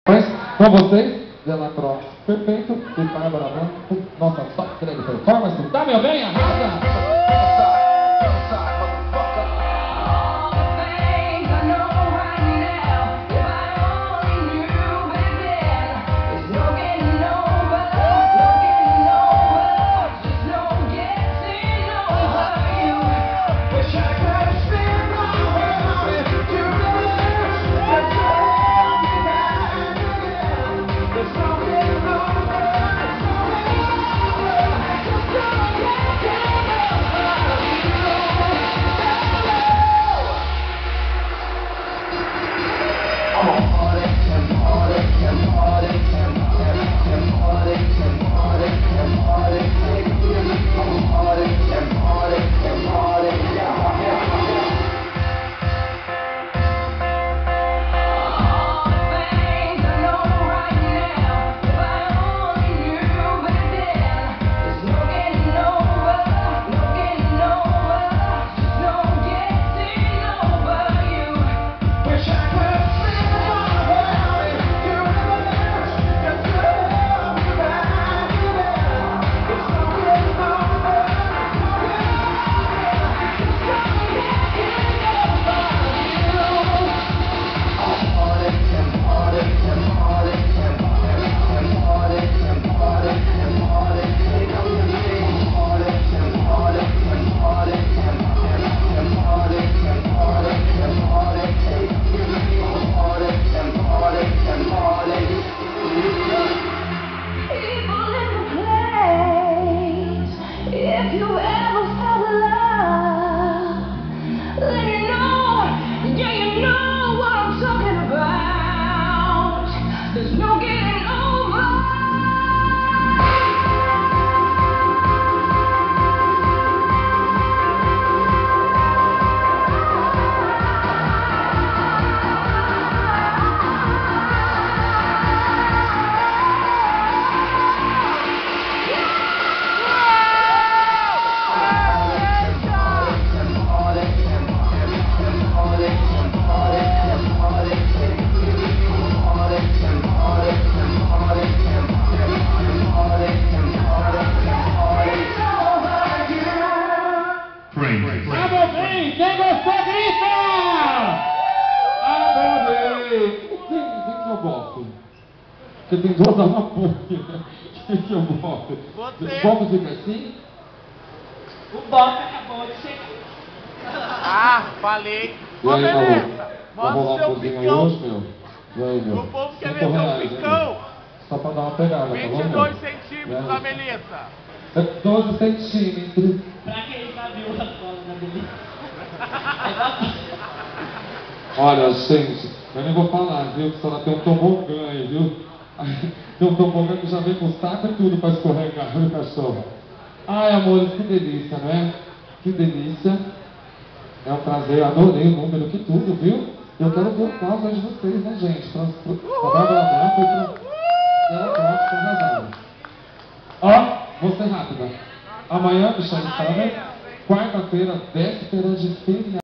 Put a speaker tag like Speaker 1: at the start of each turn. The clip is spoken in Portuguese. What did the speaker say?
Speaker 1: Mas com vocês, Delacroix perfeito e Bárbara Branco, nossa top 3 performance. Tá, meu bem? Arrasa! Bem, quem gostou, grita! Adorei! Quem que eu gosto? Porque tem duas almas boas. Quem que eu gosto?
Speaker 2: Você!
Speaker 1: O Bob fica assim?
Speaker 3: O Bob acabou de chegar.
Speaker 2: Ah, falei!
Speaker 1: E
Speaker 2: Ô,
Speaker 1: aí,
Speaker 2: beleza!
Speaker 1: Vai
Speaker 2: Mostra o
Speaker 1: rolar
Speaker 2: seu
Speaker 1: um cozinho aí
Speaker 2: picão!
Speaker 1: hoje, meu? E aí, meu?
Speaker 2: O povo quer ver
Speaker 1: R$5,
Speaker 2: seu
Speaker 1: hein,
Speaker 2: picão!
Speaker 1: meu? Só pra dar uma pegada, tá bom,
Speaker 2: 22
Speaker 1: meu?
Speaker 2: centímetros a Melissa!
Speaker 1: 12 centímetros.
Speaker 3: Pra quem já viu a bola da Melissa.
Speaker 1: Olha, gente, eu nem vou falar, viu? Que só tem um tobogã aí, viu? Tem um tobogã que já vem com saco e tudo pra escorregar, viu, cachorro? Ai, amores, que delícia, né? Que delícia. É um prazer, eu adorei o número, que tudo, viu? Eu quero ver o caso aí de vocês, né, gente? Pra Bárbara Branco e pra Delacroix, que arrasaram. Ó, vou ser rápida. Amanhã, me chama de quarta-feira, véspera de feriado.